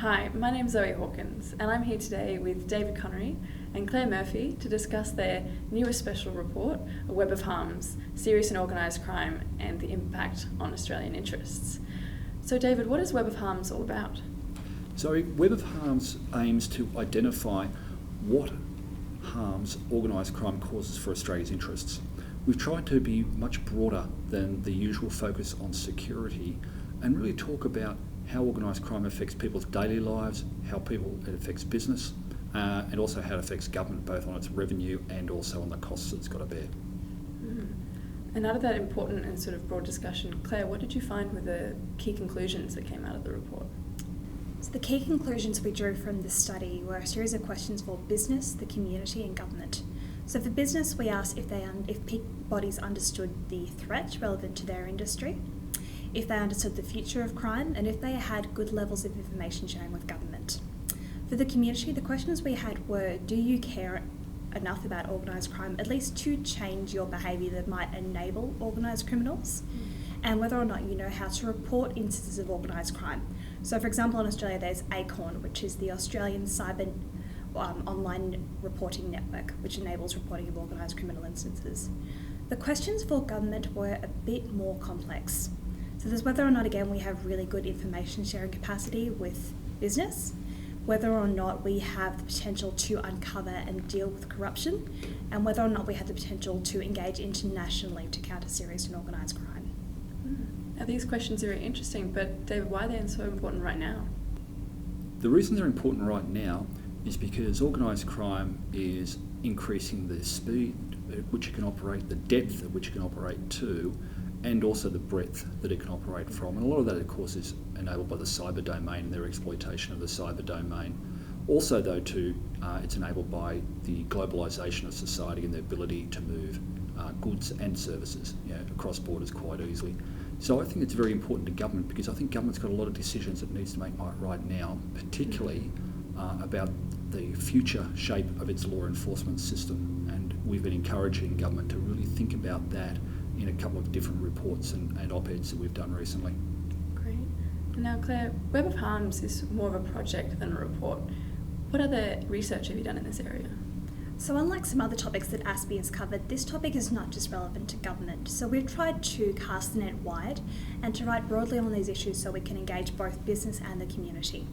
Hi, my name's Zoe Hawkins and I'm here today with David Connery and Clare Murphy to discuss their newest special report, A Web of Harms, Serious and Organised Crime and the Impact on Australian Interests. So David, what is Web of Harms all about? So Web of Harms aims to identify what harms organised crime causes for Australia's interests. We've tried to be much broader than the usual focus on security and really talk about how organised crime affects people's daily lives, how it affects business, and also how it affects government, both on its revenue and also on the costs it's got to bear. And out of that important and sort of broad discussion, Claire, what did you find were the key conclusions that came out of the report? So the key conclusions we drew from this study were a series of questions for business, the community and government. So for business, we asked if peak bodies understood the threat relevant to their industry, if they understood the future of crime, and if they had good levels of information sharing with government. For the community, the questions we had were, do you care enough about organised crime, at least to change your behaviour that might enable organised criminals, and whether or not you know how to report instances of organised crime. So for example, in Australia there's ACORN, which is the Australian Cyber Online Reporting Network, which enables reporting of organised criminal instances. The questions for government were a bit more complex. So there's whether or not, again, we have really good information sharing capacity with business, whether or not we have the potential to uncover and deal with corruption, and whether or not we have the potential to engage internationally to counter serious and organised crime. Now these questions are very interesting, but David, why are they so important right now? The reason they're important right now is because organised crime is increasing the speed at which it can operate, the depth at which it can operate to, and also the breadth that it can operate from. And a lot of that, of course, is enabled by the cyber domain and their exploitation of the cyber domain. Also, though, it's enabled by the globalisation of society and the ability to move goods and services across borders quite easily. So I think it's very important to government, because I think government's got a lot of decisions it needs to make right now, particularly about the future shape of its law enforcement system. And we've been encouraging government to really think about that in a couple of different reports and op-eds that we've done recently. Great. Now Claire, Web of Harms is more of a project than a report. What other research have you done in this area? So unlike some other topics that ASPI has covered, this topic is not just relevant to government. So we've tried to cast the net wide and to write broadly on these issues so we can engage both business and the community.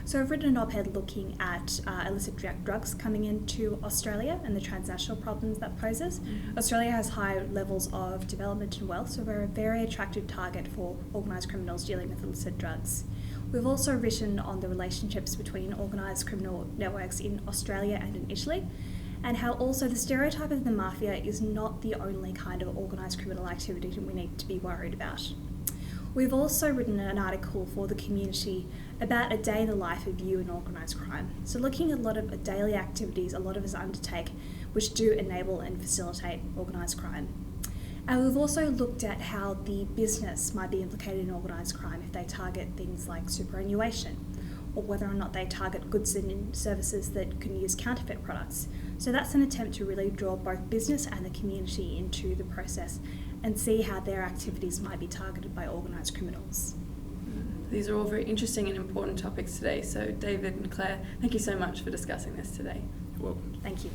So I've written an op-ed looking at illicit drugs coming into Australia and the transnational problems that poses. Australia has high levels of development and wealth, so we're a very attractive target for organised criminals dealing with illicit drugs. We've also written on the relationships between organised criminal networks in Australia and in Italy, and how also the stereotype of the mafia is not the only kind of organised criminal activity that we need to be worried about. We've also written an article for the community about a day in the life of you in organised crime. So looking at a lot of daily activities a lot of us undertake which do enable and facilitate organised crime. And we've also looked at how the business might be implicated in organised crime if they target things like superannuation, or whether or not they target goods and services that can use counterfeit products. So that's an attempt to really draw both business and the community into the process and see how their activities might be targeted by organised criminals. These are all very interesting and important topics today. So David and Claire, thank you so much for discussing this today. You're welcome. Thank you.